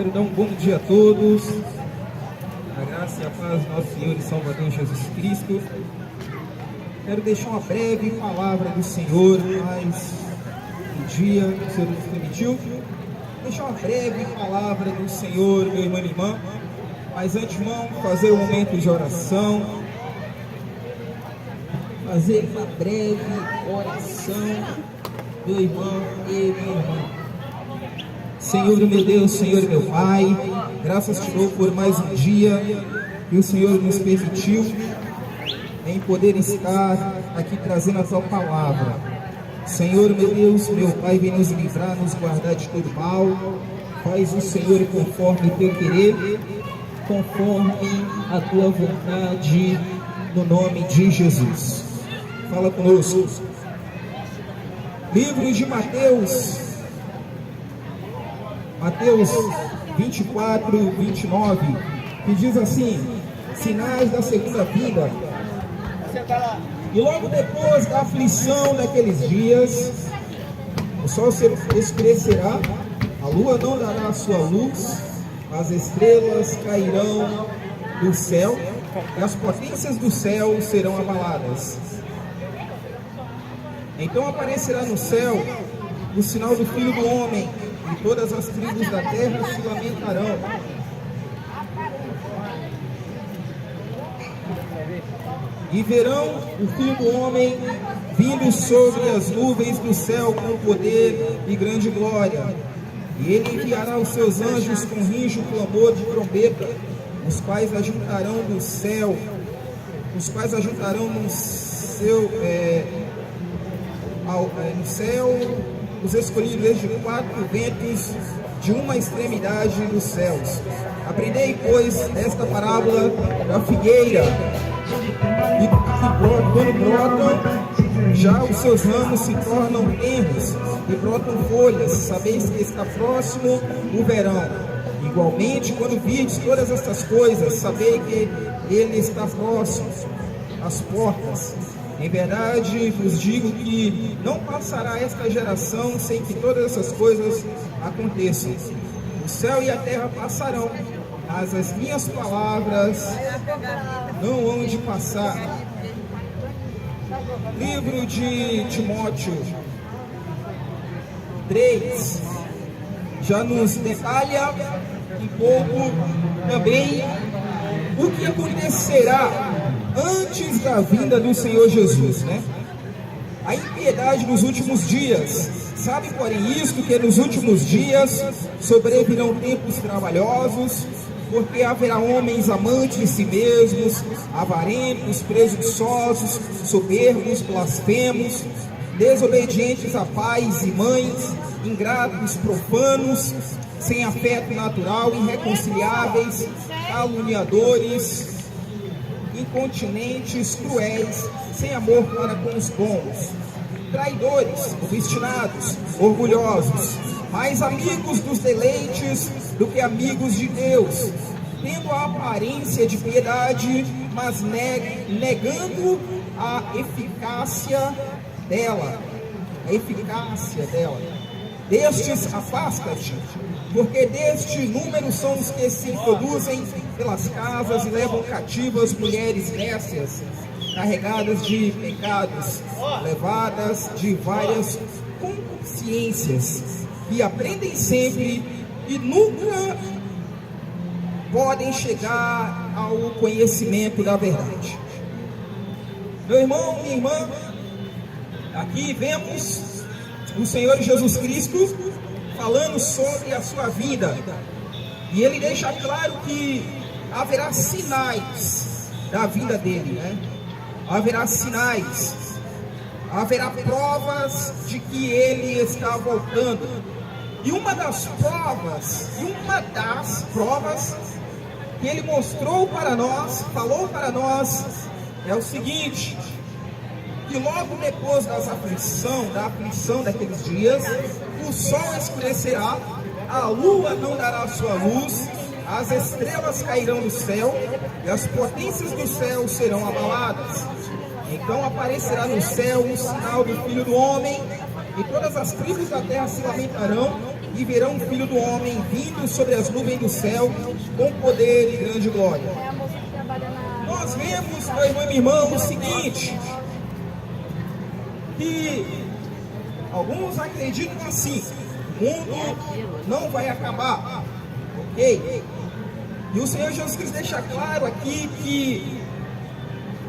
Quero dar um bom dia a todos. A graça e a paz do nosso Senhor e Salvador Jesus Cristo. Quero deixar uma breve palavra do Senhor, mas um dia o Senhor nos permitiu. Deixar uma breve palavra do Senhor, meu irmão e irmã. Mas antemão, fazer um momento de oração. Fazer uma breve oração, meu irmão e minha irmã. Senhor meu Deus, Senhor meu Pai, graças te dou por mais um dia que o Senhor nos permitiu em poder estar aqui trazendo a tua palavra. Senhor meu Deus, meu Pai, vem nos livrar, nos guardar de todo mal. Faz o Senhor conforme o teu querer, conforme a tua vontade, no nome de Jesus. Fala conosco. Livro de Mateus 24, 29, que diz assim: sinais da segunda vinda. E logo depois da aflição daqueles dias, o sol se escurecerá, a lua não dará a sua luz, as estrelas cairão do céu, e as potências do céu serão abaladas. Então aparecerá no céu o sinal do Filho do Homem, e todas as tribos da terra se lamentarão. E verão o Filho do Homem vindo sobre as nuvens do céu com poder e grande glória. E ele enviará os seus anjos com rinjo, clamor de trombeta, os quais ajuntarão no céu os escolhidos desde 4 ventos, de uma extremidade dos céus. Aprendei, pois, esta parábola da figueira, e quando brotam, já os seus ramos se tornam tenros, e brotam folhas. Sabeis que está próximo o verão. Igualmente, quando virdes todas estas coisas, sabei que ele está próximo às portas. Em verdade vos digo que não passará esta geração sem que todas essas coisas aconteçam. O céu e a terra passarão, mas as minhas palavras não hão de passar. Livro de Timóteo 3 já nos detalha um pouco também o que acontecerá antes da vinda do Senhor Jesus, né? A impiedade nos últimos dias. Sabe, porém, isto, que nos últimos dias sobrevirão tempos trabalhosos, porque haverá homens amantes de si mesmos, avarentos, presunçosos, soberbos, blasfemos, desobedientes a pais e mães, ingratos, profanos, sem afeto natural, irreconciliáveis, caluniadores, incontinentes, cruéis, sem amor para com os bons, traidores, obstinados, orgulhosos, mais amigos dos deleites do que amigos de Deus, tendo a aparência de piedade, mas negando a eficácia dela. Destes afasta-te, porque deste número são os que se introduzem pelas casas e levam cativas mulheres nécias, carregadas de pecados, levadas de várias consciências, que aprendem sempre e nunca podem chegar ao conhecimento da verdade. Meu irmão, minha irmã, aqui vemos o Senhor Jesus Cristo falando sobre a sua vida, e ele deixa claro que haverá sinais da vinda dele, né? Haverá sinais, haverá provas de que ele está voltando. E uma das provas que ele mostrou para nós, falou para nós, é o seguinte: que logo depois da aflição daqueles dias, o sol escurecerá, a lua não dará sua luz, as estrelas cairão do céu, e as potências do céu serão abaladas. Então aparecerá no céu o sinal do Filho do Homem, e todas as tribos da terra se lamentarão, e verão o Filho do Homem vindo sobre as nuvens do céu com poder e grande glória. Nós vemos, meu irmão e minha irmã, o seguinte, que alguns acreditam assim: o mundo não vai acabar, ok? E o Senhor Jesus Cristo deixa claro aqui que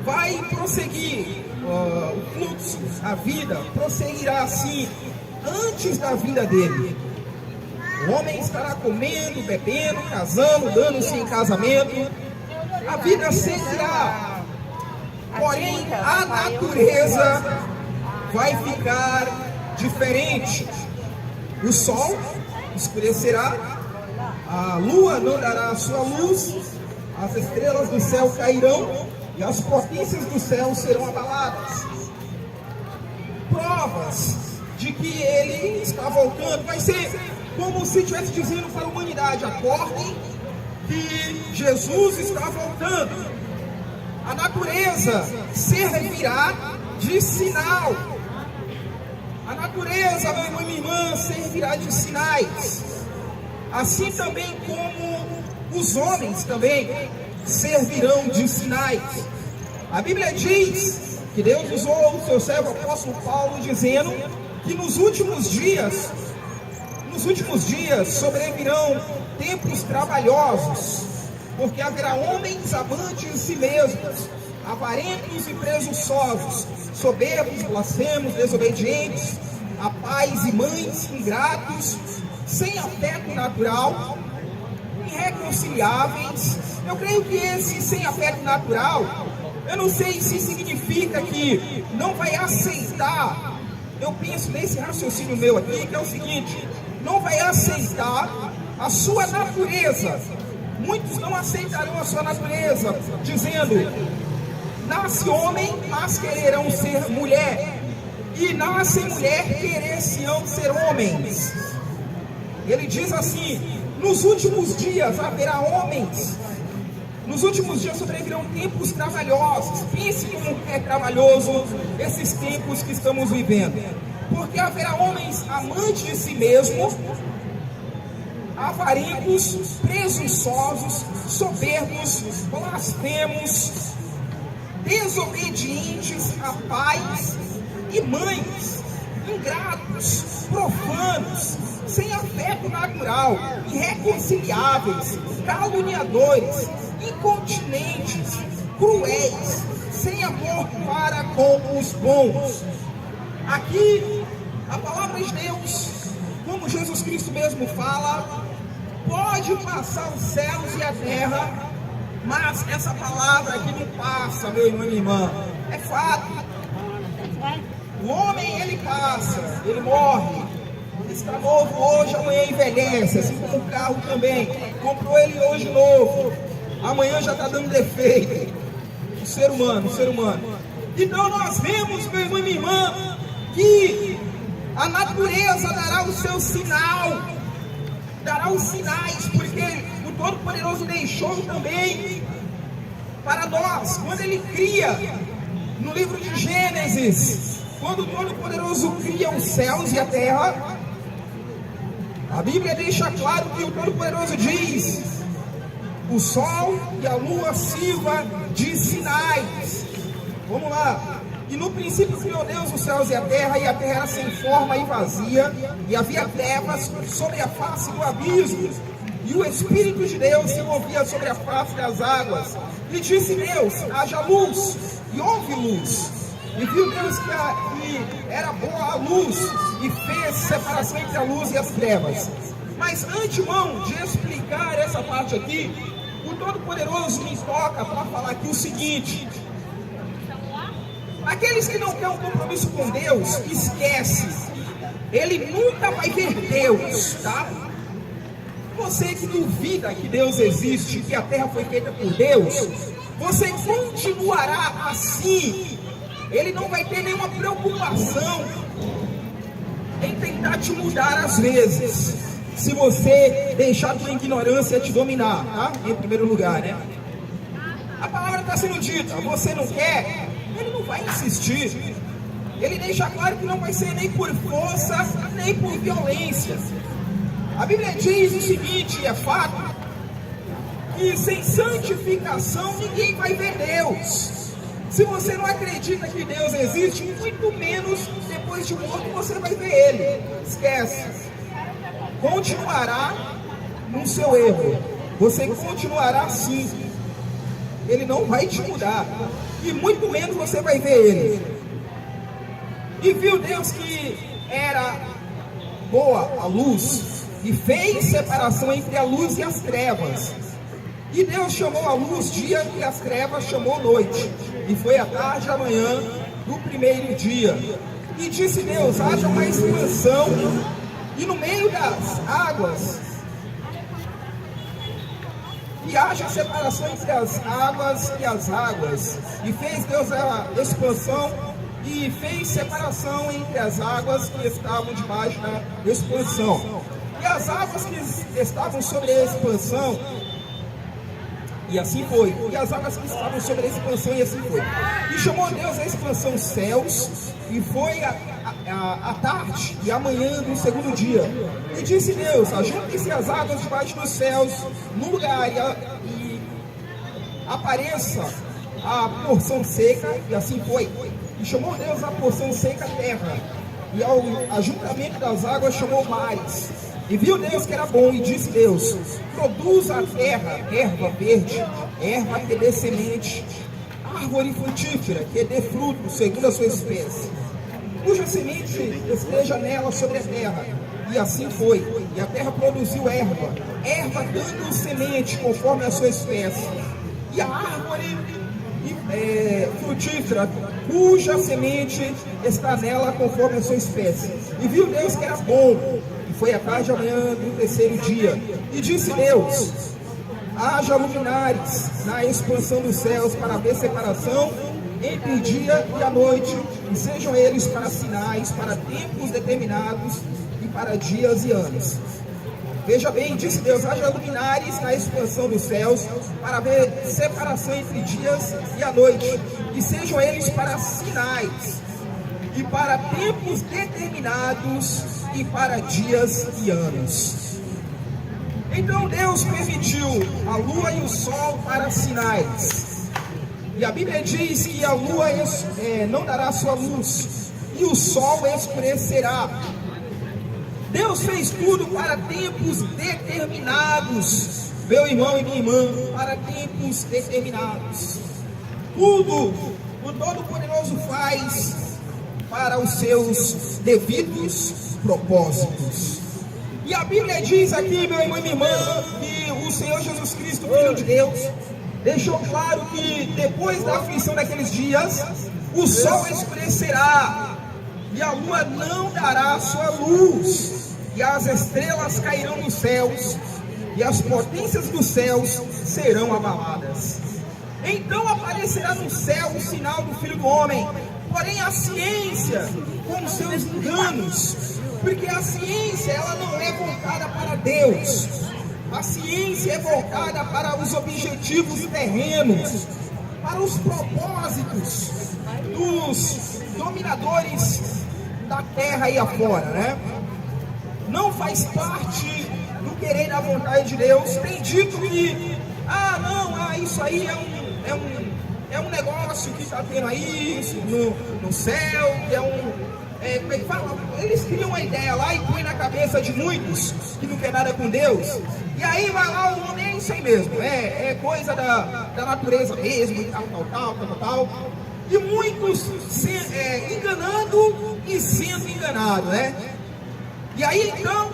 vai prosseguir o fluxo, a vida prosseguirá assim antes da vinda dele. O homem estará comendo, bebendo, casando, dando-se em casamento. A vida seguirá, porém a natureza vai ficar diferente. O sol escurecerá, a lua não dará a sua luz, as estrelas do céu cairão e as potências do céu serão abaladas. Provas de que ele está voltando. Vai ser como se estivesse dizendo para a humanidade: acordem, que Jesus está voltando. A natureza servirá de sinal. A natureza, meu irmão e minha irmã, servirá de sinais. Assim também como os homens também servirão de sinais. A Bíblia diz que Deus usou o seu servo apóstolo Paulo, dizendo que nos últimos dias sobrevirão tempos trabalhosos, porque haverá homens amantes de si mesmos, avarentos e presunçosos, soberbos, blasfemos, desobedientes, a pais e mães, ingratos, sem afeto natural, irreconciliáveis. Eu creio que esse sem afeto natural, eu não sei se significa que não vai aceitar. Eu penso nesse raciocínio meu aqui, que é o seguinte: não vai aceitar a sua natureza. Muitos não aceitarão a sua natureza, dizendo: nasce homem, mas quererão ser mulher, e nasce mulher, querer-se-ão ser homens. Ele diz assim: nos últimos dias haverá homens, nos últimos dias sobrevirão tempos trabalhosos. Pense como é trabalhoso esses tempos que estamos vivendo, porque haverá homens amantes de si mesmos, avarentos, presunçosos, soberbos, blasfemos, desobedientes a pais e mães, ingratos, profanos, sem afeto natural, irreconciliáveis, caluniadores, incontinentes, cruéis, sem amor para com os bons. Aqui, a palavra de Deus, como Jesus Cristo mesmo fala, pode passar os céus e a terra, mas essa palavra aqui não passa, meu irmão e minha irmã. É fato. O homem, ele passa, ele morre, está novo hoje, amanhã envelhece, assim como o carro também. Comprou ele hoje novo, amanhã já está dando defeito. O ser humano. Então nós vemos, meu irmão e minha irmã, que a natureza dará o seu sinal, dará os sinais, porque o Todo-Poderoso deixou também para nós, quando ele cria, no livro de Gênesis, quando o Todo-Poderoso cria os céus e a terra, a Bíblia deixa claro que o Todo-Poderoso diz: o sol e a lua sirva de sinais. Vamos lá. E no princípio criou Deus os céus e a terra era sem forma e vazia, e havia trevas sobre a face do abismo, e o Espírito de Deus se movia sobre a face das águas. E disse Deus: haja luz, e houve luz. E viu Deus que era boa a luz, e fez separação entre a luz e as trevas. Mas antemão de explicar essa parte aqui, o Todo-Poderoso me toca para falar aqui o seguinte: aqueles que não têm um compromisso com Deus, esquece, ele nunca vai ver Deus, tá? Você que duvida que Deus existe, que a terra foi feita por Deus, você continuará assim. Ele não vai ter nenhuma preocupação em tentar te mudar às vezes, se você deixar a tua ignorância te dominar, tá? Em primeiro lugar, né? A palavra está sendo dita, você não quer, ele não vai insistir. Ele deixa claro que não vai ser nem por força, nem por violência. A Bíblia diz o seguinte, é fato, que sem santificação ninguém vai ver Deus. Se você não acredita que Deus existe, muito menos depois de morto você vai ver Ele. Esquece. Continuará no seu erro. Você continuará assim. Ele não vai te mudar. E muito menos você vai ver Ele. E viu Deus que era boa a luz, e fez separação entre a luz e as trevas. E Deus chamou a luz dia e as trevas chamou noite. E foi a tarde e a manhã do primeiro dia. E disse Deus, haja uma expansão, e no meio das águas, e haja separação entre as águas e as águas. E fez Deus a expansão, e fez separação entre as águas que estavam debaixo da expansão. E as águas que estavam sobre a expansão, e assim foi. E as águas que estavam sobre a expansão, e assim foi. E chamou Deus a expansão céus, e foi a tarde e a manhã do segundo dia. E disse Deus, ajuntem-se as águas debaixo dos céus, no lugar, e apareça a porção seca, e assim foi. E chamou Deus a porção seca terra, e ao ajuntamento das águas chamou mares. E viu Deus que era bom, e disse Deus, produza a terra erva verde, erva que dê semente, árvore frutífera que dê fruto segundo a sua espécie, cuja semente esteja nela sobre a terra. E assim foi. E a terra produziu erva dando semente conforme a sua espécie, e a árvore frutífera, cuja semente está nela conforme a sua espécie. E viu Deus que era bom. Foi a tarde e a manhã do terceiro dia. E disse Deus, haja luminares na expansão dos céus para haver separação entre o dia e a noite, e sejam eles para sinais, para tempos determinados e para dias e anos. Veja bem, disse Deus, haja luminares na expansão dos céus para haver separação entre dias e a noite, e sejam eles para sinais e para tempos determinados e para dias e anos. Então Deus permitiu a lua e o sol para sinais. E a Bíblia diz que a lua não dará sua luz, e o sol escurecerá. Deus fez tudo para tempos determinados, meu irmão e minha irmã, para tempos determinados. Tudo o Todo-Poderoso faz para os seus devidos propósitos. E a Bíblia diz aqui, meu irmão e minha irmã, que o Senhor Jesus Cristo, Filho de Deus, deixou claro que depois da aflição daqueles dias, o sol escurecerá, e a lua não dará sua luz, e as estrelas cairão dos céus, e as potências dos céus serão abaladas. Então aparecerá no céu o sinal do Filho do Homem. Porém a ciência, com seus enganos, porque a ciência ela não é voltada para Deus, a ciência é voltada para os objetivos terrenos, para os propósitos dos dominadores da terra aí afora, né? Não faz parte do querer da vontade de Deus. Tem dito que, isso aí é um negócio que está tendo aí no céu, que como é que fala? Eles criam uma ideia lá e põem na cabeça de muitos que não quer nada com Deus, e aí vai lá, o homem é isso aí mesmo, é coisa da natureza mesmo, e tal, e muitos enganando e sendo enganados, né? E aí então,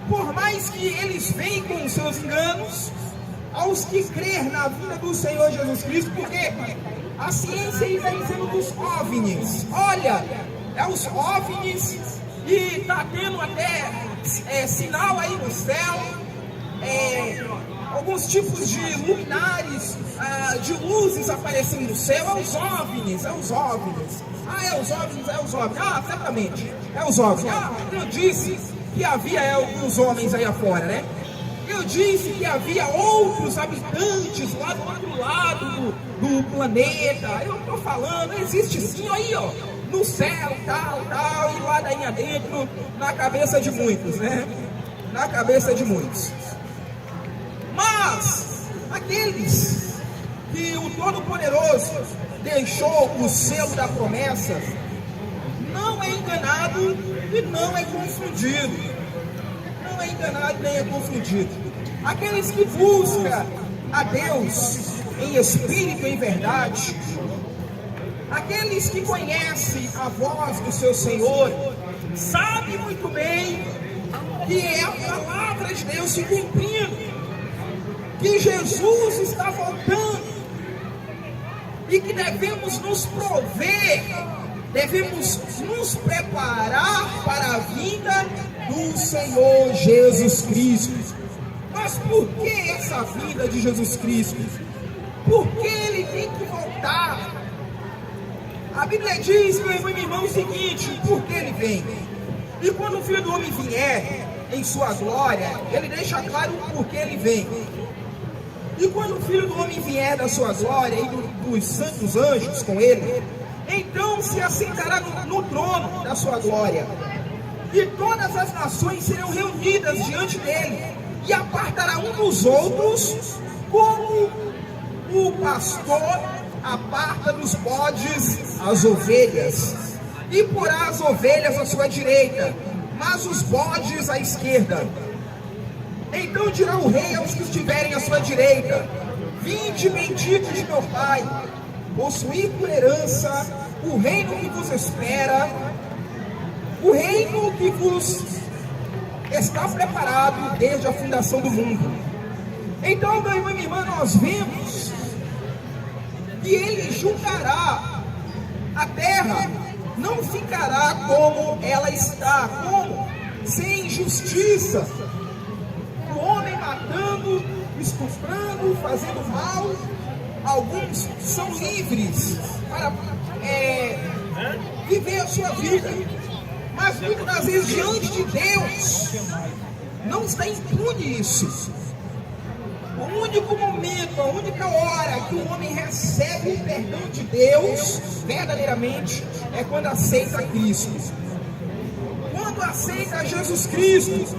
por mais que eles venham com os seus enganos, aos que crer na vinda do Senhor Jesus Cristo, porque a ciência está dizendo dos OVNIs, olha, é os OVNIs, e está tendo até sinal aí no céu, alguns tipos de luminares, de luzes aparecendo no céu, é os OVNIs, é os OVNIs, certamente, é os OVNIs, eu disse que havia alguns homens aí afora, né? Eu disse que havia outros habitantes lá do outro lado do planeta. Eu estou falando, existe sim aí, ó, no céu, tal, e lá daí adentro, na cabeça de muitos, né? na cabeça de muitos. Mas aqueles que o Todo-Poderoso deixou o selo da promessa, não é enganado e não é confundido. Não é enganado nem é confundido. Aqueles que buscam a Deus em espírito e em verdade, aqueles que conhecem a voz do seu Senhor, sabem muito bem que é a palavra de Deus se cumprindo, que Jesus está voltando e que devemos nos prover, devemos nos preparar para a vinda do Senhor Jesus Cristo. Mas por que essa vinda de Jesus Cristo? Por que Ele tem que voltar? A Bíblia diz, meu irmão e minha irmã, o seguinte: por que Ele vem? E quando o Filho do Homem vier em sua glória, Ele deixa claro o porquê Ele vem. E quando o Filho do Homem vier da sua glória e dos santos anjos com Ele, então se assentará no trono da sua glória, e todas as nações serão reunidas diante dele, e apartará um dos outros, como o pastor aparta dos bodes as ovelhas, e porá as ovelhas à sua direita, mas os bodes à esquerda. Então dirá o rei aos que estiverem à sua direita: vinde, benditos de meu Pai, possuí por herança o reino que vos espera, o reino que vos está preparado desde a fundação do mundo. Então, meu irmão e minha irmã, nós vemos que Ele julgará a terra, não ficará como ela está, como? Sem justiça, o homem matando, estuprando, fazendo mal. Alguns são livres para viver a sua vida, mas muitas das vezes diante de Deus não está impune isso. O único momento, a única hora que o homem recebe o perdão de Deus verdadeiramente é quando aceita Cristo. Quando aceita Jesus Cristo,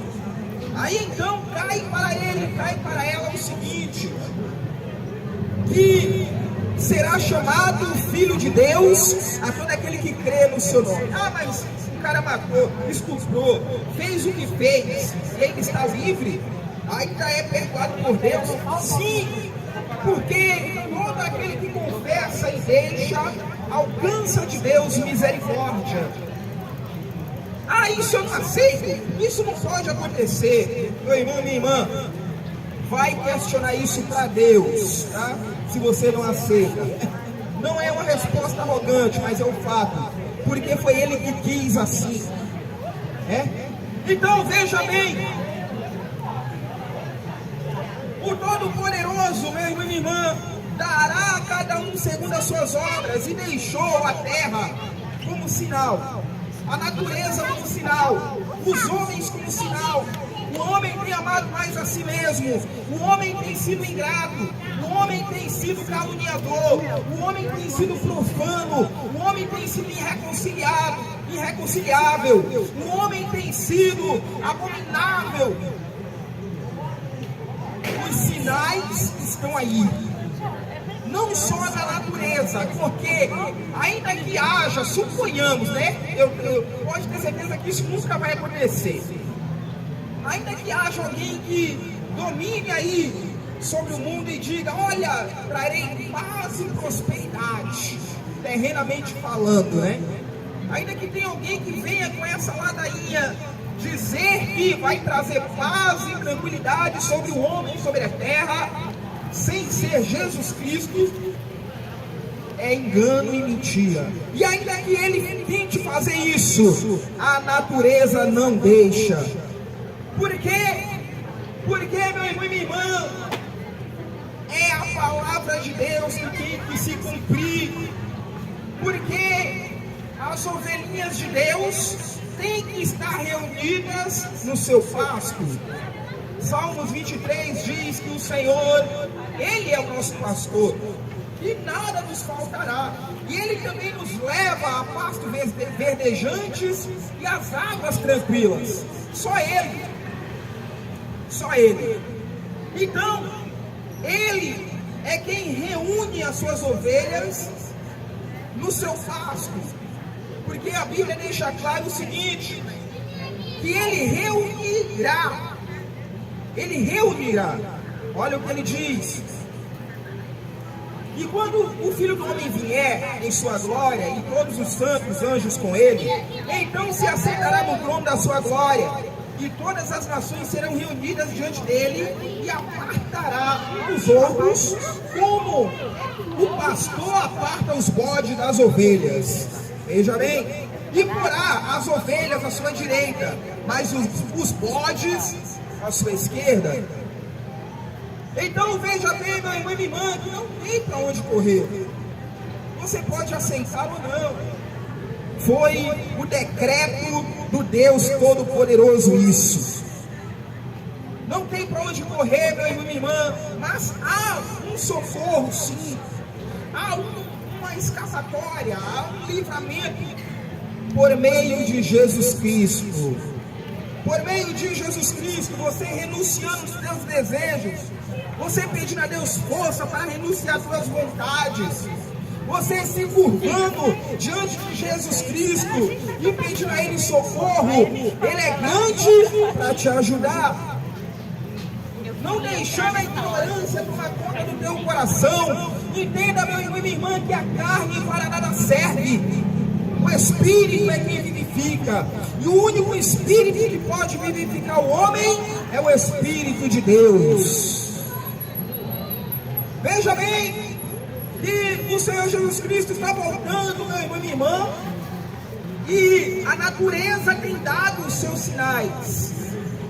aí então cai para ele, cai para ela o seguinte: que será chamado Filho de Deus a todo aquele que crê no seu nome. Ah, mas o cara matou, estuprou, fez o que fez, e ele está livre, ainda é perdoado por Deus? Sim, porque todo aquele que confessa e deixa, alcança de Deus misericórdia. Ah, isso eu não aceito, isso não pode acontecer. Meu irmão, minha irmã, vai questionar isso para Deus, tá? Se você não aceita. Não é uma resposta arrogante, mas é um fato, porque foi Ele que quis assim. Então veja bem, o Todo-Poderoso, meu irmão e minha irmã, dará a cada um segundo as suas obras, e deixou a terra como sinal, a natureza como sinal, os homens como sinal. O homem tem amado mais a si mesmo, o homem tem sido ingrato, o homem tem sido caluniador, o homem tem sido profano, o homem tem sido irreconciliável, o homem tem sido abominável. Os sinais estão aí, não só na natureza, porque ainda que haja, suponhamos, eu posso ter certeza que isso nunca vai acontecer. Ainda que haja alguém que domine aí sobre o mundo e diga: olha, trarei paz e prosperidade, terrenamente falando, Ainda que tenha alguém que venha com essa ladainha dizer que vai trazer paz e tranquilidade sobre o homem, sobre a terra, sem ser Jesus Cristo, é engano e mentira. E ainda que ele tente fazer isso, a natureza não deixa. Por quê? Porque, meu irmão e minha irmã, é a palavra de Deus que tem que se cumprir. Porque as ovelhinhas de Deus têm que estar reunidas no seu pasto. Salmos 23 diz que o Senhor, Ele é o nosso pastor, e nada nos faltará. E Ele também nos leva a pastos verdejantes e às águas tranquilas. Só Ele. Só Ele. Então, Ele é quem reúne as suas ovelhas no seu pasto, porque a Bíblia deixa claro o seguinte, que Ele reunirá, olha o que Ele diz, e quando o Filho do Homem vier em sua glória, e todos os santos anjos com Ele, então se assentará no trono da sua glória, e todas as nações serão reunidas diante dele, e apartará os outros, como o pastor aparta os bodes das ovelhas. Veja bem, e porá as ovelhas à sua direita, mas os bodes à sua esquerda. Então veja bem, meu irmão e minha irmã, que não tem para onde correr. Você pode aceitar ou não. Foi o decreto do Deus Todo-Poderoso isso. Não tem para onde correr, meu irmão e minha irmã, mas há um socorro sim. Há uma escapatória, há um livramento por meio de Jesus Cristo. Por meio de Jesus Cristo, você renunciando os seus desejos, você pedindo a Deus força para renunciar às suas vontades, você se curvando diante de Jesus Cristo e pedindo a Ele socorro, Ele é grande para te ajudar. Não deixando a ignorância tomar conta do teu coração. Entenda, meu irmão e minha irmã, que a carne para nada serve. O Espírito é quem vivifica. E o único Espírito que pode vivificar o homem é o Espírito de Deus. Veja bem que o Senhor Jesus Cristo está voltando, meu irmão e minha irmã, e a natureza tem dado os seus sinais,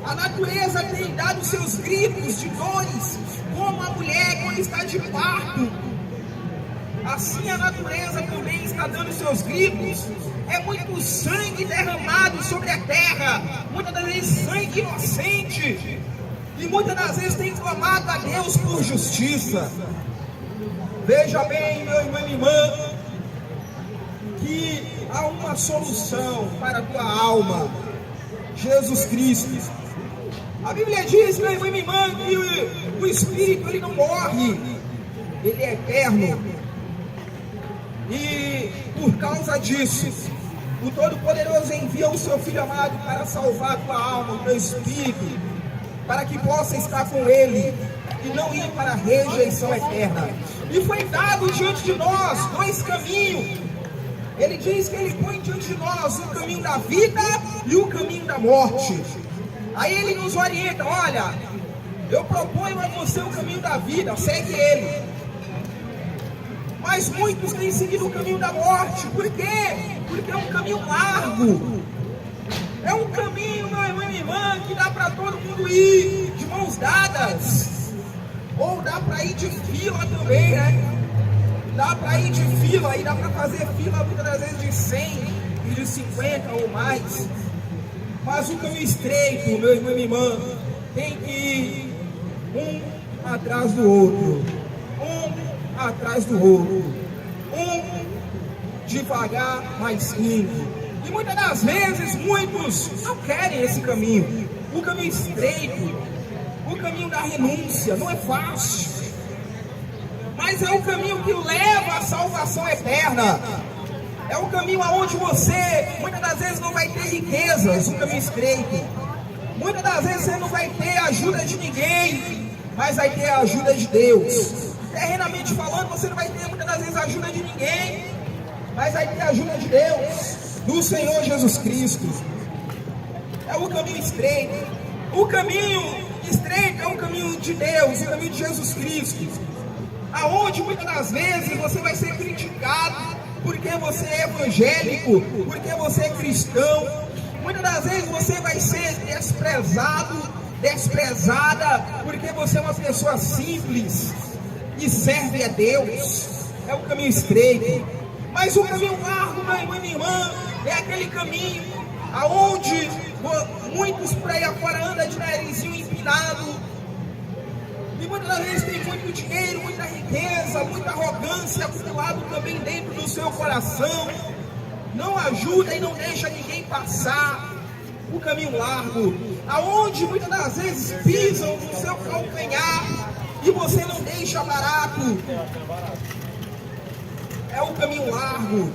a natureza tem dado os seus gritos de dores, como a mulher quando está de parto, assim a natureza também está dando os seus gritos. É muito sangue derramado sobre a terra, muitas das vezes sangue inocente, e muitas das vezes tem clamado a Deus por justiça. Veja bem, meu irmão e minha irmã, que há uma solução para a tua alma, Jesus Cristo. A Bíblia diz, meu irmão e minha irmã, que o Espírito ele não morre, ele é eterno. E por causa disso, o Todo-Poderoso envia o seu Filho amado para salvar a tua alma, o teu espírito, para que possa estar com Ele e não ir para a rejeição eterna. E foi dado diante de nós dois caminhos. Ele diz que Ele põe diante de nós o caminho da vida e o caminho da morte. Aí Ele nos orienta, olha, eu proponho a você o caminho da vida, segue Ele. Mas muitos têm seguido o caminho da morte. Por quê? Porque é um caminho largo. É um caminho, meu irmão e minha irmã, que dá para todo mundo ir de mãos dadas. Ou dá para ir de fila também, né? Dá para ir de fila, e dá para fazer fila muitas das vezes de 100 e de 50 ou mais. Mas o caminho estreito, meu irmão e minha irmã, tem que ir um atrás do outro. Atrás do outro, devagar, mas indo. E muitas das vezes, muitos não querem esse caminho, o caminho estreito, o caminho da renúncia. Não é fácil, mas é o caminho que leva à salvação eterna. É o caminho aonde você, muitas das vezes, não vai ter riquezas, o caminho estreito. Muitas das vezes você não vai ter ajuda de ninguém, mas vai ter a ajuda de Deus. Terrenamente falando, você não vai ter muitas das vezes a ajuda de ninguém, mas vai ter a ajuda de Deus, do Senhor Jesus Cristo. É o caminho estreito. O caminho estreito é o caminho de Deus, o caminho de Jesus Cristo, aonde muitas das vezes você vai ser criticado porque você é evangélico, porque você é cristão. Muitas das vezes você vai ser desprezada porque você é uma pessoa simples e serve a Deus. É o caminho estreito. Mas o caminho largo, meu irmão e minha irmã, é aquele caminho aonde muitos por aí afora andam de narizinho empinado, e muitas das vezes tem muito dinheiro, muita riqueza, muita arrogância acumulado também dentro do seu coração. Não ajuda e não deixa ninguém passar. o caminho largo, aonde muitas das vezes pisam no seu calcanhar e você não deixa barato. É o caminho largo,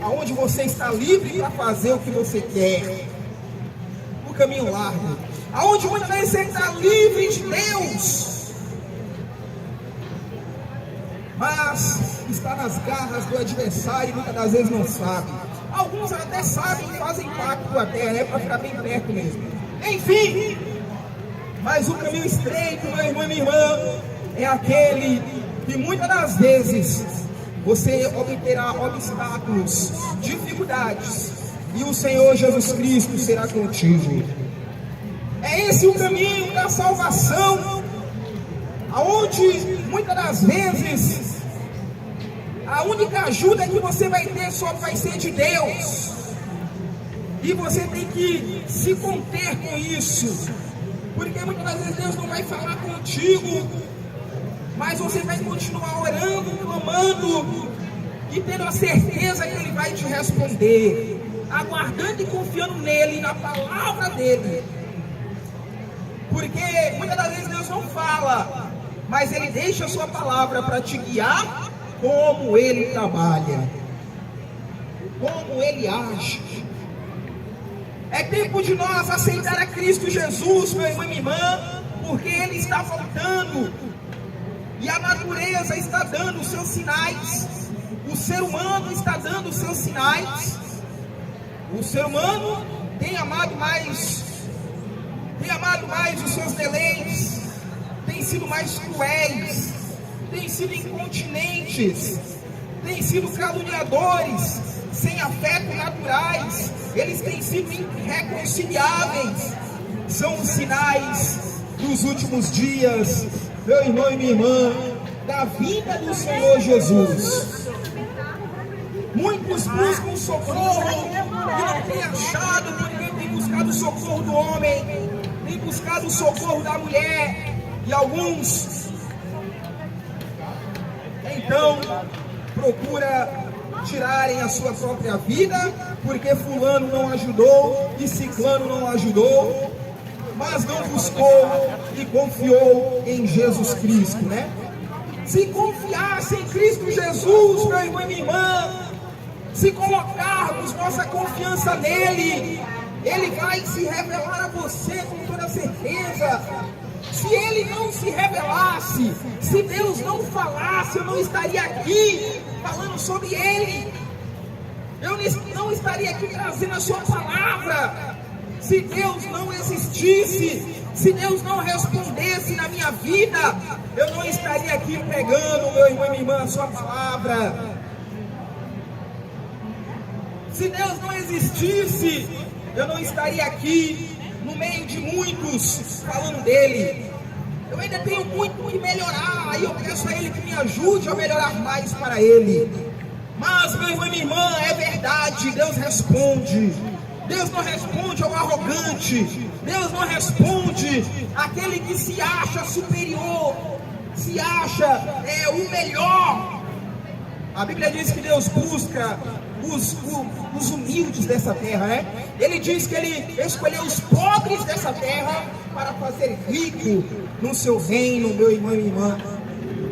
aonde você está livre para fazer o que você quer. O caminho largo, aonde muitas vezes você está livre de Deus, mas está nas garras do adversário e muitas das vezes não sabe. Alguns até sabem e fazem pacto até, né, para ficar bem perto mesmo. Enfim, mas o caminho estreito, meu irmão e minha irmã, é aquele que muitas das vezes você obterá obstáculos, dificuldades, e o Senhor Jesus Cristo será contigo. É esse o caminho da salvação, aonde muitas das vezes a única ajuda que você vai ter só vai ser de Deus, e você tem que se conter com isso, porque muitas das vezes Deus não vai falar contigo, mas você vai continuar orando, clamando e tendo a certeza que Ele vai te responder, aguardando e confiando nele e na palavra dele, porque muitas das vezes Deus não fala, mas Ele deixa a sua palavra para te guiar como Ele trabalha, como Ele age. É tempo de nós aceitar a Cristo Jesus, meu irmão e minha irmã, porque Ele está voltando, e a natureza está dando os seus sinais, o ser humano está dando os seus sinais. O ser humano tem amado mais os seus deleites, tem sido mais cruéis, têm sido incontinentes, têm sido caluniadores, sem afeto naturais, eles têm sido irreconciliáveis. São os sinais dos últimos dias, meu irmão e minha irmã, da vinda do Senhor Jesus. Muitos buscam socorro e não têm achado, porque tem buscado o socorro do homem, tem buscado o socorro da mulher, e alguns então procura tirarem a sua própria vida, porque fulano não ajudou e ciclano não ajudou, mas não buscou e confiou em Jesus Cristo, né? Se confiasse em Cristo Jesus, meu irmão e minha irmã, se colocarmos nossa confiança nele, Ele vai se revelar a você com toda certeza. Se Ele não se revelasse, se Deus não falasse, eu não estaria aqui falando sobre Ele, eu não estaria aqui trazendo a sua palavra. Se Deus não existisse, se Deus não respondesse na minha vida, eu não estaria aqui pregando, meu irmão e minha irmã, a sua palavra. Se Deus não existisse, eu não estaria aqui no meio de muitos falando dele. Eu ainda tenho muito que melhorar, e eu peço a Ele que me ajude a melhorar mais para Ele. Mas, meu irmão e minha irmã, é verdade, Deus responde. Deus não responde ao arrogante, Deus não responde àquele que se acha superior, se acha o melhor. A Bíblia diz que Deus busca os humildes dessa terra, né? Ele diz que Ele escolheu os pobres dessa terra para fazer rico no seu reino, meu irmão e minha irmã.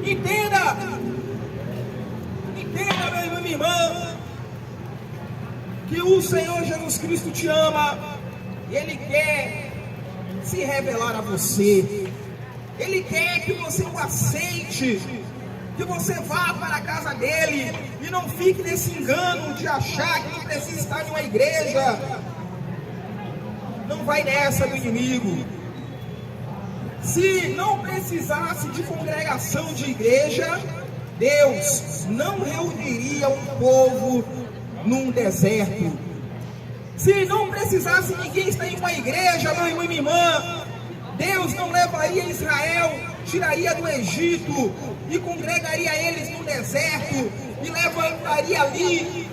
Entenda, meu irmão e minha irmã, que o Senhor Jesus Cristo te ama, e Ele quer se revelar a você, Ele quer que você o aceite, que você vá para a casa dele, e não fique nesse engano de achar que não precisa estar em uma igreja. Não vai nessa do inimigo. Se não precisasse de congregação de igreja, Deus não reuniria um povo num deserto. Se não precisasse ninguém estar em uma igreja, meu irmão e minha irmã, Deus não levaria Israel, tiraria do Egito e congregaria eles no deserto e levantaria ali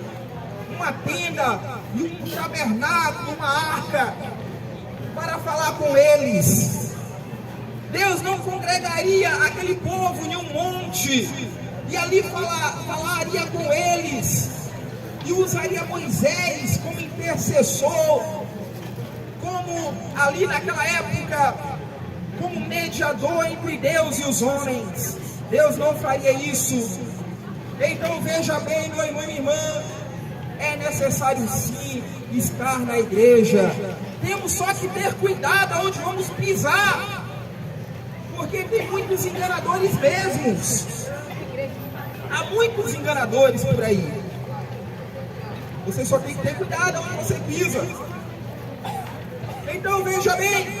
uma tenda e um tabernáculo, uma arca para falar com eles. Deus não congregaria aquele povo em um monte e ali falaria com eles e usaria Moisés como intercessor como ali naquela época, como mediador entre Deus e os homens. Deus não faria isso. Então veja bem, meu irmão e minha irmã, é necessário sim estar na igreja. Temos só que ter cuidado aonde vamos pisar, porque tem muitos enganadores mesmos. Há muitos enganadores por aí. Você só tem que ter cuidado onde você pisa. Então veja bem,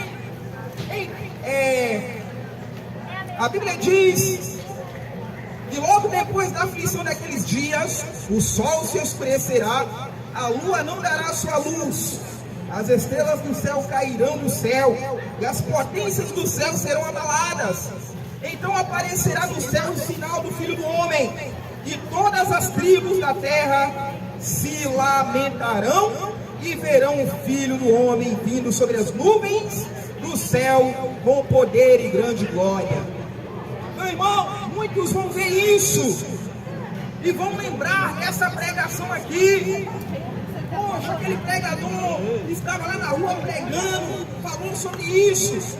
a Bíblia diz que logo depois da aflição daqueles dias, o sol se escurecerá, a lua não dará sua luz, as estrelas do céu cairão do céu, e as potências do céu serão abaladas. Então aparecerá no céu o sinal do Filho do Homem, e todas as tribos da terra se lamentarão e verão o Filho do Homem vindo sobre as nuvens do céu com poder e grande glória. Meu irmão, muitos vão ver isso e vão lembrar dessa pregação aqui. Poxa, aquele pregador estava lá na rua pregando, falou sobre isso.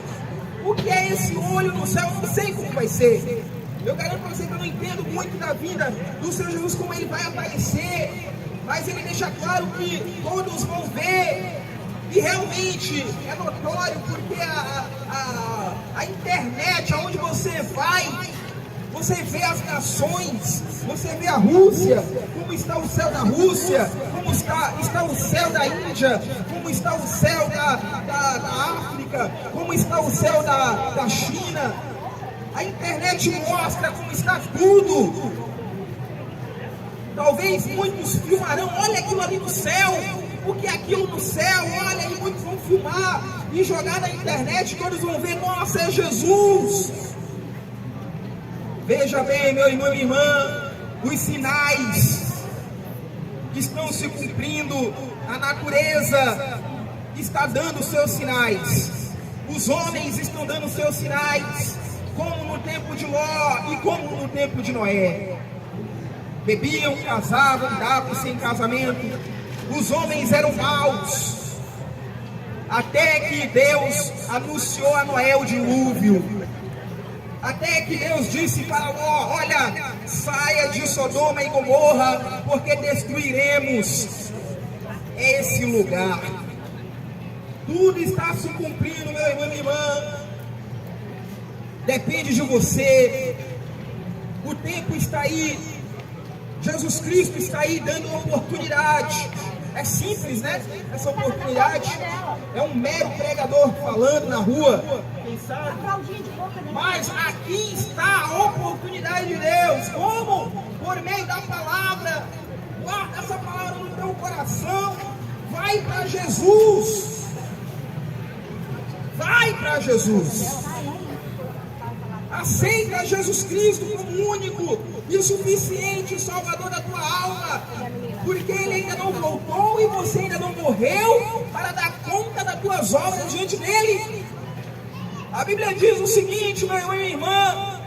O que é esse olho no céu? Eu não sei como vai ser. Eu garanto para você que eu não entendo muito da vida do Senhor Jesus, como ele vai aparecer, mas ele deixa claro que todos vão ver. E realmente é notório, porque a internet, aonde você vai, você vê as nações, você vê a Rússia, como está o céu da Rússia, como está o céu da Índia, como está o céu da África, como está o céu da China. A internet mostra como está tudo. Talvez muitos filmarão, olha aquilo ali no céu, o que é aquilo no céu, olha, e muitos vão filmar e jogar na internet, todos vão ver, nossa, é Jesus. Veja bem, meu irmão e minha irmã, os sinais que estão se cumprindo, a natureza está dando seus sinais, os homens estão dando seus sinais, como no tempo de Ló e como no tempo de Noé. Bebiam, casavam, davam sem casamento, os homens eram maus, até que Deus anunciou a Noé o dilúvio, até que Deus disse para Ló, olha, saia de Sodoma e Gomorra, porque destruiremos esse lugar. Tudo está se cumprindo, meu irmão e minha irmã, depende de você, o tempo está aí, Jesus Cristo está aí dando uma oportunidade. É simples, né? Essa oportunidade é um mero pregador falando na rua, quem sabe? Mas aqui está a oportunidade de Deus. Como? Por meio da palavra. Guarda essa palavra no teu coração. Vai para Jesus. Vai para Jesus. Aceita Jesus Cristo como único e suficiente Salvador da tua alma, porque Ele ainda não voltou e você ainda não morreu para dar conta das tuas obras diante dEle. A Bíblia diz o seguinte, meu irmão e minha irmã,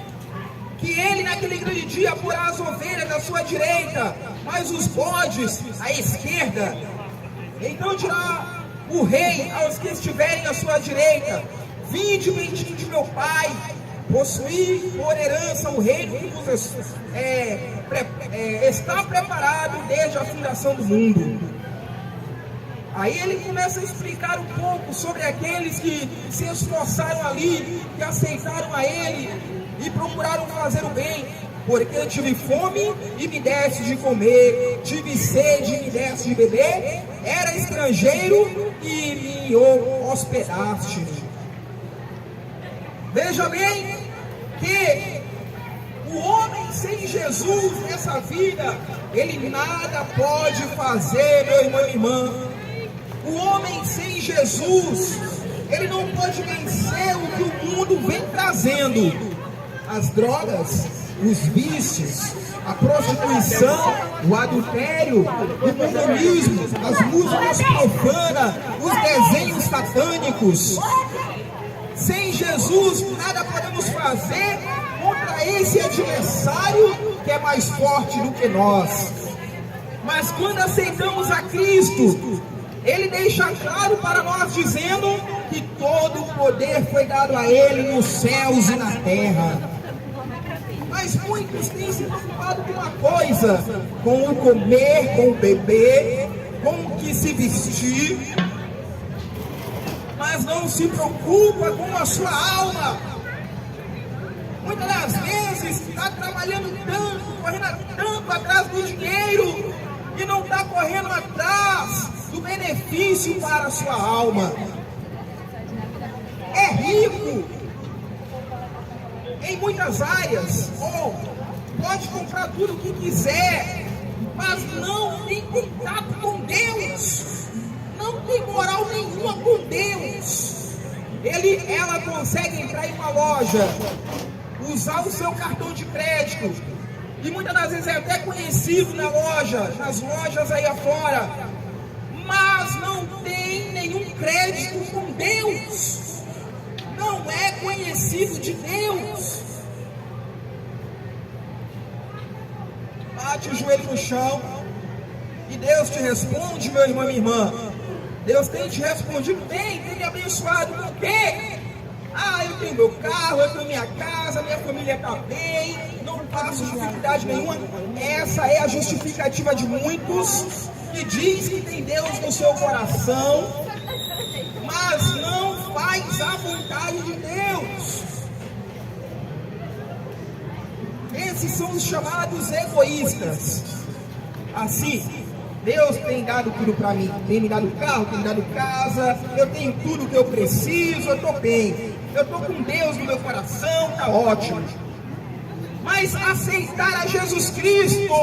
que Ele naquele grande dia porá as ovelhas à sua direita, mas os bodes à esquerda. Então dirá o rei aos que estiverem à sua direita, vinde bendito de meu Pai, possuir por herança o reino que vos está preparado desde a fundação do mundo. Aí ele começa a explicar um pouco sobre aqueles que se esforçaram ali, que aceitaram a ele e procuraram fazer o bem. Porque eu tive fome e me deste de comer, tive sede e me deste de beber, era estrangeiro e me hospedaste. Veja bem que o homem sem Jesus nessa vida, ele nada pode fazer, meu irmão e irmã. O homem sem Jesus, ele não pode vencer o que o mundo vem trazendo: as drogas, os vícios, a prostituição, o adultério, o mundanismo, as músicas profanas, os desenhos satânicos. Sem Jesus, nada podemos fazer contra esse adversário que é mais forte do que nós. Mas quando aceitamos a Cristo, ele deixa claro para nós dizendo que todo o poder foi dado a ele nos céus e na terra. Mas muitos têm se preocupado com uma coisa, com o comer, com o beber, com o que se vestir, mas não se preocupa com a sua alma. Muitas das vezes está trabalhando tanto, correndo tanto atrás do dinheiro, e não está correndo atrás do benefício para a sua alma. É rico em muitas áreas, ou pode comprar tudo o que quiser, mas não tem contato com Deus, não tem moral nenhuma com Deus. Ela consegue entrar em uma loja, usar o seu cartão de crédito, e muitas das vezes é até conhecido na loja, nas lojas aí afora, mas não tem nenhum crédito com Deus, não é conhecido de Deus. Bate o joelho no chão e Deus te responde, meu irmão, minha irmã. Deus tem te respondido bem, tem me abençoado com o quê? Eu tenho meu carro, eu tenho minha casa, minha família está bem, não passo dificuldade nenhuma. Essa é a justificativa de muitos que diz que tem Deus no seu coração, mas não faz a vontade de Deus. Esses são os chamados egoístas. Assim, Deus tem dado tudo para mim, tem me dado carro, tem me dado casa, eu tenho tudo que eu preciso, eu estou bem, eu estou com Deus no meu coração, está ótimo. Mas aceitar a Jesus Cristo,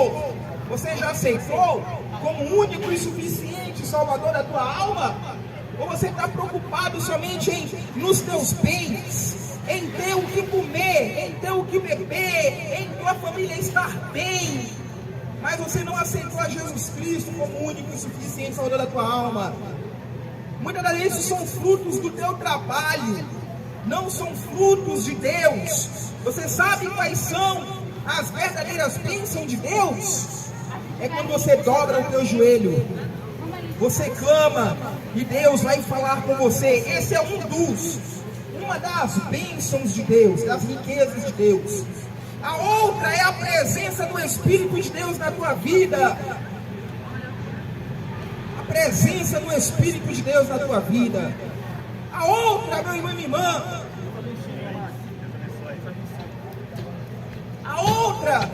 você já aceitou como único e suficiente Salvador da tua alma? Ou você está preocupado somente nos teus bens, em ter o que comer, em ter o que beber, em tua família estar bem, mas você não aceitou a Jesus Cristo como único e suficiente Salvador da tua alma? Muitas das vezes são frutos do teu trabalho, não são frutos de Deus. Você sabe quais são as verdadeiras bênçãos de Deus? É quando você dobra o teu joelho, você clama e Deus vai falar com você. Esse é uma das bênçãos de Deus, das riquezas de Deus. A outra é a presença do Espírito de Deus na tua vida. A presença do Espírito de Deus na tua vida. A outra, meu irmão e minha irmã, a outra,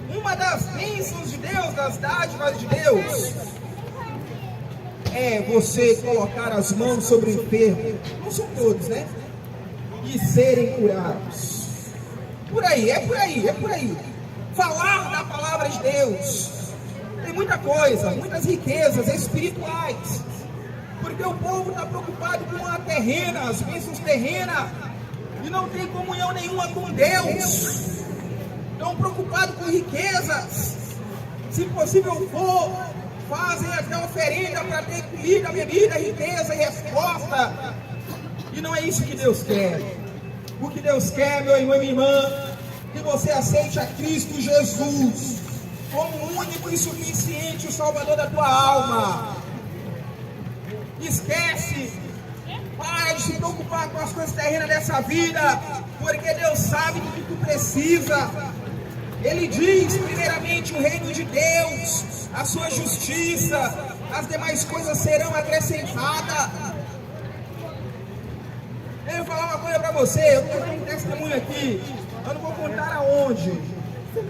uma das bênçãos de Deus, das dádivas de Deus, é você colocar as mãos sobre o enfermo, não são todos, né? E serem curados. Por aí, é por aí, é por aí. Falar da palavra de Deus. Tem muita coisa, muitas riquezas espirituais. Porque o povo está preocupado com a terrena, as bênçãos terrenas, e não tem comunhão nenhuma com Deus. Estão preocupados com riquezas. Se possível for, fazem até oferenda para ter comida, bebida, riqueza e resposta. E não é isso que Deus quer. O que Deus quer, meu irmão e minha irmã, que você aceite a Cristo Jesus como o único e suficiente Salvador da tua alma. Esquece, para de se preocupar com as coisas terrenas dessa vida, porque Deus sabe do que tu precisa. Ele diz primeiramente o reino de Deus, a sua justiça, as demais coisas serão acrescentadas. Eu vou falar uma coisa para você, eu tenho um testemunho aqui, eu não vou contar aonde,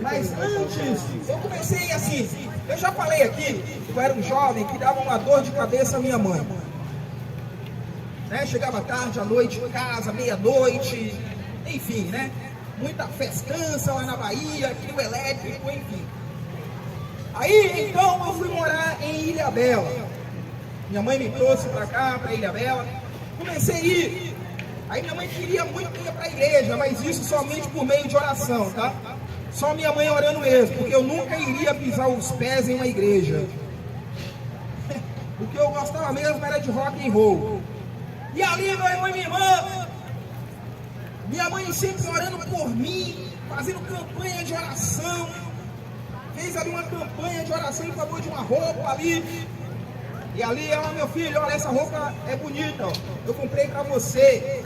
mas antes, eu comecei assim, eu já falei aqui, eu era um jovem que dava uma dor de cabeça à minha mãe, né? Chegava tarde, à noite em casa, meia-noite, enfim, né? Muita festança lá na Bahia, trio elétrico, enfim. Aí, então, eu fui morar em Ilhabela, minha mãe me trouxe para cá, para Ilhabela, comecei a ir. Aí minha mãe queria muito ir para a igreja, mas isso somente por meio de oração, tá? Só minha mãe orando mesmo, porque eu nunca iria pisar os pés em uma igreja. O que eu gostava mesmo era de rock and roll. E ali, meu irmão e minha irmã, minha mãe sempre orando por mim, fazendo campanha de oração. Fez ali uma campanha de oração em favor de uma roupa ali. E ali, ó, meu filho, olha, essa roupa é bonita, ó. Eu comprei pra você.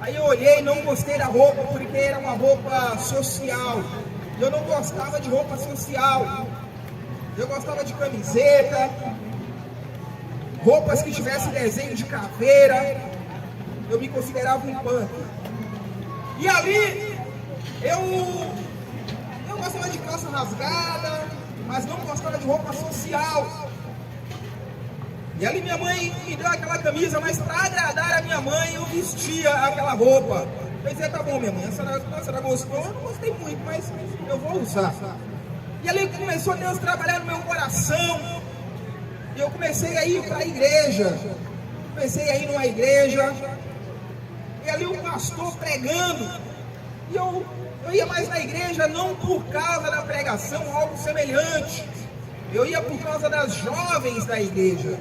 Aí eu olhei e não gostei da roupa, porque era uma roupa social. E eu não gostava de roupa social. Eu gostava de camiseta, roupas que tivessem desenho de caveira. Eu me considerava um punk. E ali, eu gostava de calça rasgada, mas não gostava de roupa social. E ali minha mãe me deu aquela camisa, mas para agradar a minha mãe, eu vestia aquela roupa. Eu dizia, tá bom, minha mãe, a senhora gostou? Eu não gostei muito, mas eu vou usar. E ali começou Deus a trabalhar no meu coração. E eu comecei a ir para a igreja. Comecei a ir numa igreja. E ali o pastor pregando. E eu ia mais na igreja não por causa da pregação, algo semelhante. Eu ia por causa das jovens da igreja.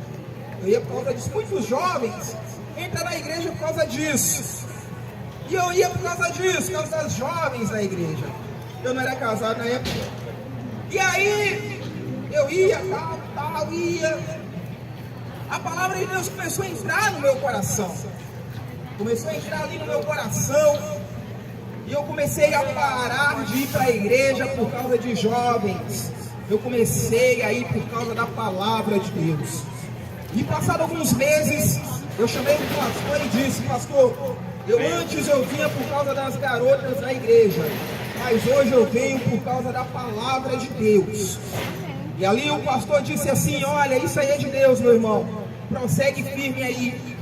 Eu ia por causa disso. Muitos jovens entram na igreja por causa disso. E eu ia por causa disso, por causa das jovens da igreja. Eu não era casado na época. E aí, eu ia, ia. A palavra de Deus começou a entrar no meu coração. Começou a entrar ali no meu coração. E eu comecei a parar de ir para a igreja por causa de jovens. Eu comecei a ir por causa da palavra de Deus. E passado alguns meses, eu chamei o pastor e disse, pastor, antes eu vinha por causa das garotas da igreja, mas hoje eu venho por causa da palavra de Deus. E ali o pastor disse assim, olha, isso aí é de Deus, meu irmão, prossegue firme aí.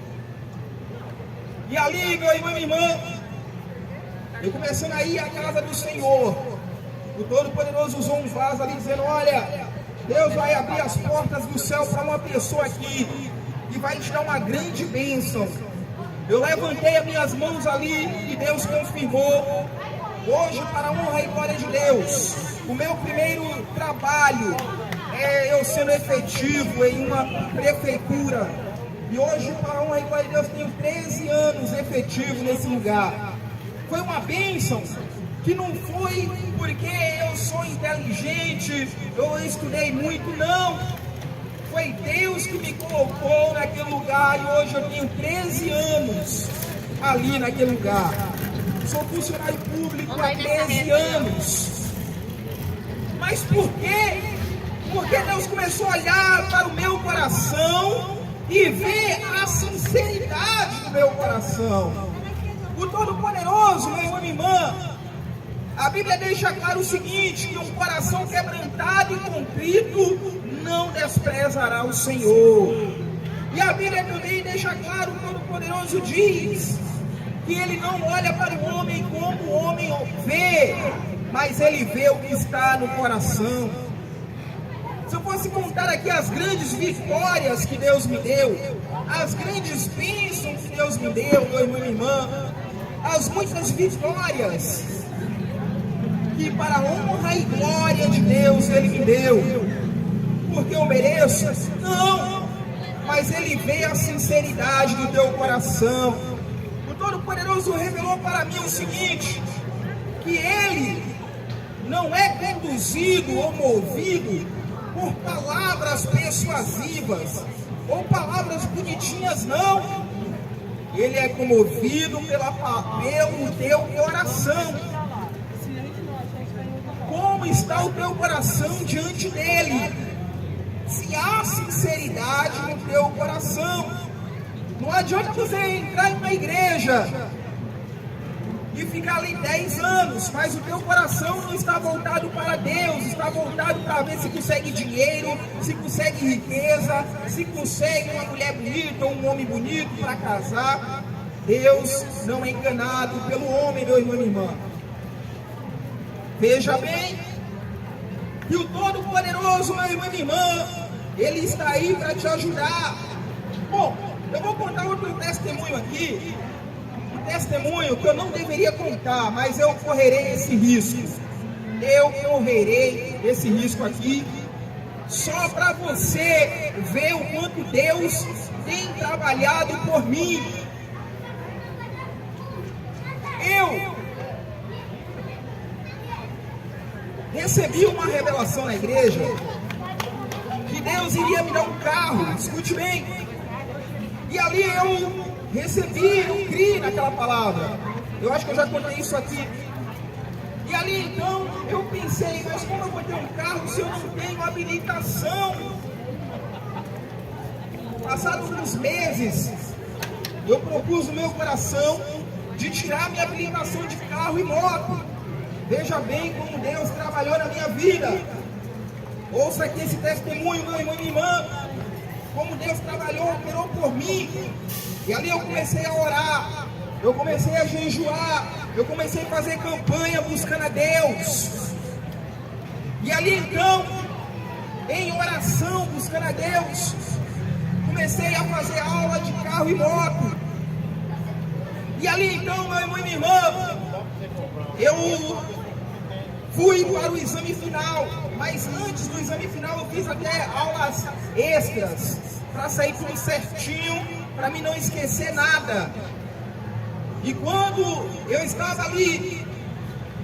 E ali, meu irmão e minha irmã, eu começando a ir à casa do Senhor. O Todo-Poderoso usou um vaso ali dizendo, olha, Deus vai abrir as portas do céu para uma pessoa aqui e vai te dar uma grande bênção. Eu levantei as minhas mãos ali e Deus confirmou. Hoje, para a honra e glória de Deus, o meu primeiro trabalho é eu sendo efetivo em uma prefeitura. E hoje, para a honra e glória de Deus, tenho 13 anos efetivo nesse lugar. Foi uma bênção que não foi porque eu sou inteligente, eu estudei muito, não. Foi Deus que me colocou naquele lugar e hoje eu tenho 13 anos ali naquele lugar. Sou funcionário público há 13 anos. Mas por quê? Porque Deus começou a olhar para o meu coração e ver a sinceridade do meu coração. O Todo-Poderoso, meu irmão e irmã, a Bíblia deixa claro o seguinte, que um coração quebrantado e contrito não desprezará o Senhor. E a Bíblia também deixa claro, o Todo-Poderoso diz, que Ele não olha para o homem como o homem vê, mas Ele vê o que está no coração. Se eu fosse contar aqui as grandes vitórias que Deus me deu, as grandes bênçãos que Deus me deu, meu irmão e minha irmã, as muitas vitórias que para a honra e glória de Deus Ele me deu, porque eu mereço? Não, mas Ele vê a sinceridade do teu coração. O Todo-Poderoso revelou para mim o seguinte, que Ele não é conduzido ou movido por palavras persuasivas ou palavras bonitinhas, não. Ele é comovido pelo teu coração. Como está o teu coração diante dele? Se há sinceridade no teu coração. Não adianta você entrar em uma igreja e ficar ali 10 anos, mas o teu coração não está voltado para Deus, está voltado para ver se consegue dinheiro, se consegue riqueza, se consegue uma mulher bonita ou um homem bonito para casar. Deus não é enganado pelo homem, meu irmão e minha irmã. Veja bem, que o Todo-Poderoso, meu irmão e minha irmã, Ele está aí para te ajudar. Bom, eu vou contar outro testemunho aqui, um testemunho que eu não deveria contar, mas eu correrei esse risco. Eu correrei esse risco aqui, só para você ver o quanto Deus tem trabalhado por mim. Eu recebi uma revelação na igreja que Deus iria me dar um carro, escute bem. E ali eu recebi, eu criei naquela palavra. Eu acho que eu já contei isso aqui. E ali então eu pensei, mas como eu vou ter um carro se eu não tenho habilitação? Passados uns meses, eu propus no meu coração de tirar minha habilitação de carro e moto. Veja bem como Deus trabalhou na minha vida. Ouça aqui esse testemunho, meu irmão e minha irmã, como Deus trabalhou, operou por mim. E ali eu comecei a orar, eu comecei a jejuar, eu comecei a fazer campanha buscando a Deus. E ali então, em oração, buscando a Deus, comecei a fazer aula de carro e moto. E ali então, meu irmão e minha irmã, eu fui para o exame final. Mas antes do exame final eu fiz até aulas extras, para sair tudo certinho, para mim não esquecer nada. E quando eu estava ali,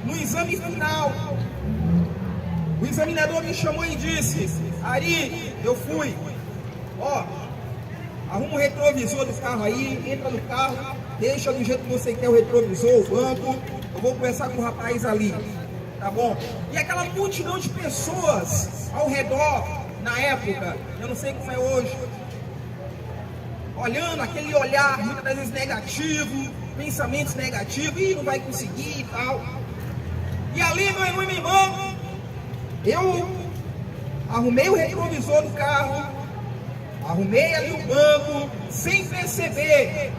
no exame final, o examinador me chamou e disse: Ari, eu fui, arruma o retrovisor do carro aí, entra no carro, deixa do jeito que você quer o retrovisor, o banco, eu vou conversar com o rapaz ali. Tá bom? E aquela multidão de pessoas ao redor, na época, eu não sei como é hoje, olhando aquele olhar, muitas das vezes negativo, pensamentos negativos, e não vai conseguir e tal. E ali, meu irmão e minha irmã, eu arrumei o retrovisor do carro, arrumei ali o banco, sem perceber,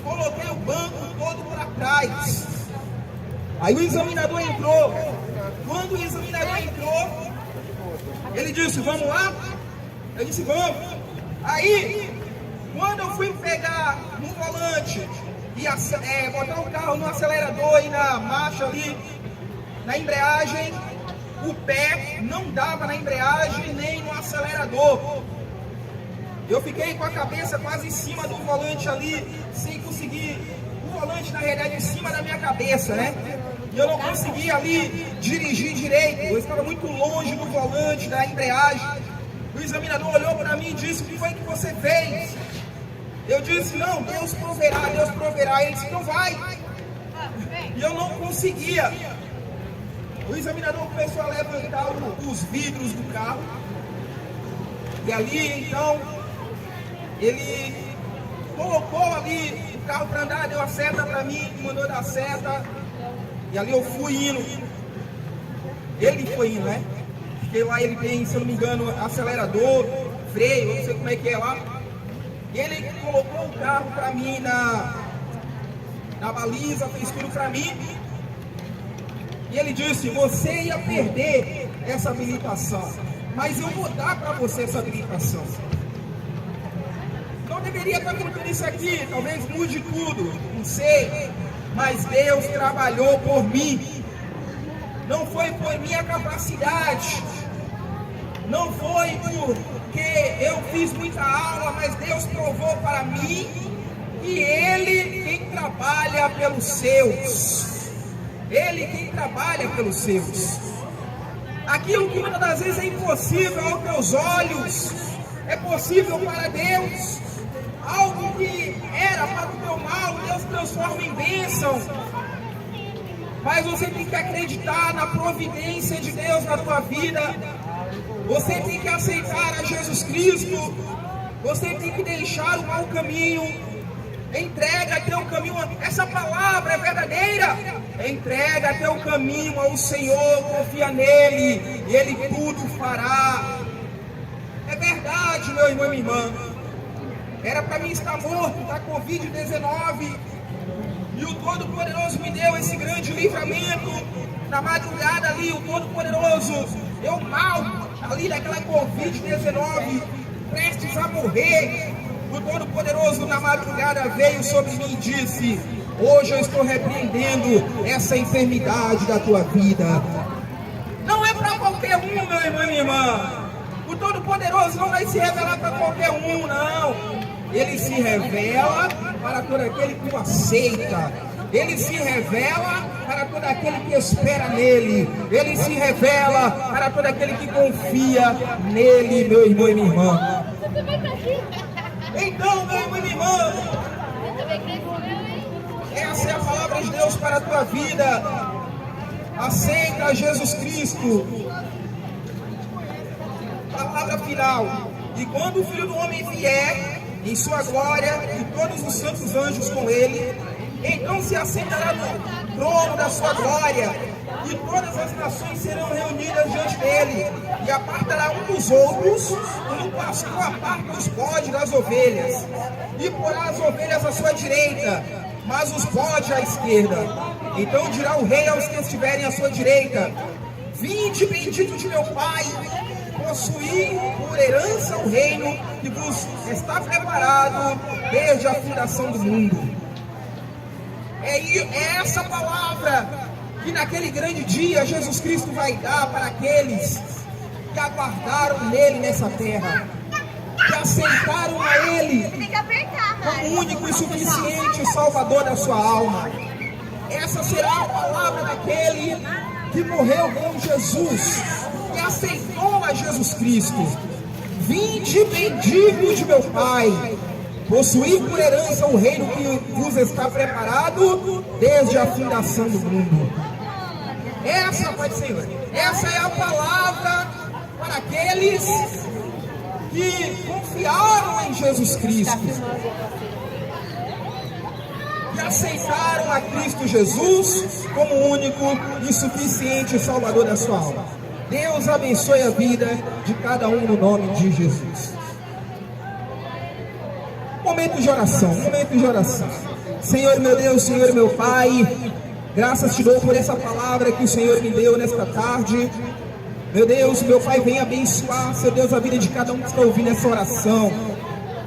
coloquei o banco todo para trás. Aí o examinador entrou. Quando o examinador entrou, ele disse: vamos lá? Eu disse: vamos. Aí, quando eu fui pegar no volante e botar o carro no acelerador e na marcha ali, na embreagem, o pé não dava na embreagem nem no acelerador. Eu fiquei com a cabeça quase em cima do volante ali, sem conseguir, o volante na realidade em cima da minha cabeça, né? E eu não conseguia ali dirigir direito, eu estava muito longe do volante, da embreagem. O examinador olhou para mim e disse: o que foi que você fez? Eu disse: não, Deus proverá, Deus proverá. Ele disse: então vai. E eu não conseguia. O examinador começou a levantar os vidros do carro. E ali então, ele colocou ali o carro para andar, deu a seta para mim, mandou dar a seta. E ali eu fui indo. Ele foi indo, né? Porque lá ele tem, se eu não me engano, acelerador, freio, eu não sei como é que é lá. E ele colocou o carro para mim na baliza, fez tudo para mim. E ele disse: você ia perder essa habilitação, mas eu vou dar para você essa habilitação. Não deveria estar contando isso aqui, talvez mude tudo, não sei. Mas Deus trabalhou por mim. Não foi por minha capacidade, não foi porque eu fiz muita aula, mas Deus provou para mim que Ele quem trabalha pelos seus. Ele quem trabalha pelos seus. Aquilo que muitas das vezes é impossível aos teus olhos, é possível para Deus. Algo que era para o teu mal, Deus transforma em bênção. Mas você tem que acreditar na providência de Deus na tua vida. Você tem que aceitar a Jesus Cristo. Você tem que deixar o mau caminho. Entrega teu caminho. Essa palavra é verdadeira. Entrega teu caminho ao Senhor. Confia nele e Ele tudo fará. É verdade, meu irmão e minha irmã. Era para mim estar morto da Covid-19. E o Todo-Poderoso me deu esse grande livramento. Na madrugada ali, o Todo-Poderoso, eu mal, ali daquela Covid-19, prestes a morrer. O Todo-Poderoso na madrugada veio sobre mim e disse: hoje eu estou repreendendo essa enfermidade da tua vida. Não é para qualquer um, meu irmão e minha irmã. O Todo-Poderoso não vai se revelar para qualquer um, não. Ele se revela para todo aquele que o aceita. Ele se revela para todo aquele que espera nele. Ele se revela para todo aquele que confia nele, meu irmão e minha irmã. Então, meu irmão e minha irmã, essa é a palavra de Deus para a tua vida. Aceita Jesus Cristo. Palavra final. E quando o Filho do Homem vier em sua glória e todos os santos anjos com ele, então se assentará no trono da sua glória, e todas as nações serão reunidas diante dele, e apartará um dos outros, como o pastor aparta os bodes das ovelhas, e porá as ovelhas à sua direita, mas os bodes à esquerda. Então dirá o rei aos que estiverem à sua direita: vinde, bendito de meu Pai, possuí por herança o reino que vos está preparado desde a fundação do mundo. É essa palavra que naquele grande dia Jesus Cristo vai dar para aqueles que aguardaram nele nessa terra, que aceitaram a ele como único e suficiente Salvador da sua alma. Essa será a palavra daquele que morreu com Jesus, que aceitou a Jesus Cristo. Vinde, bendito de meu Pai, possuir por herança o reino que vos está preparado desde a fundação do mundo. Essa, Pai do Senhor, essa é a palavra para aqueles que confiaram em Jesus Cristo, que aceitaram a Cristo Jesus como único e suficiente Salvador da sua alma. Deus abençoe a vida de cada um no nome de Jesus. Momento de oração, momento de oração. Senhor meu Deus, Senhor meu Pai, graças te dou por essa palavra que o Senhor me deu nesta tarde. Meu Deus, meu Pai, vem abençoar, Seu Deus, a vida de cada um que está ouvindo essa oração.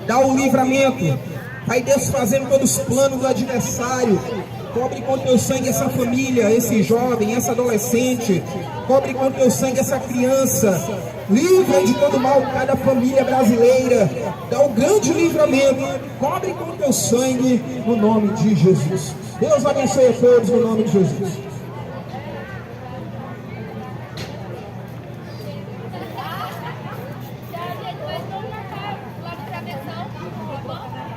Dá o livramento, vai desfazendo todos os planos do adversário. Cobre com teu sangue essa família, esse jovem, essa adolescente. Cobre com teu sangue essa criança. Livra de todo mal cada família brasileira. Dá o grande livramento. Cobre com teu sangue no nome de Jesus. Deus abençoe a todos no nome de Jesus.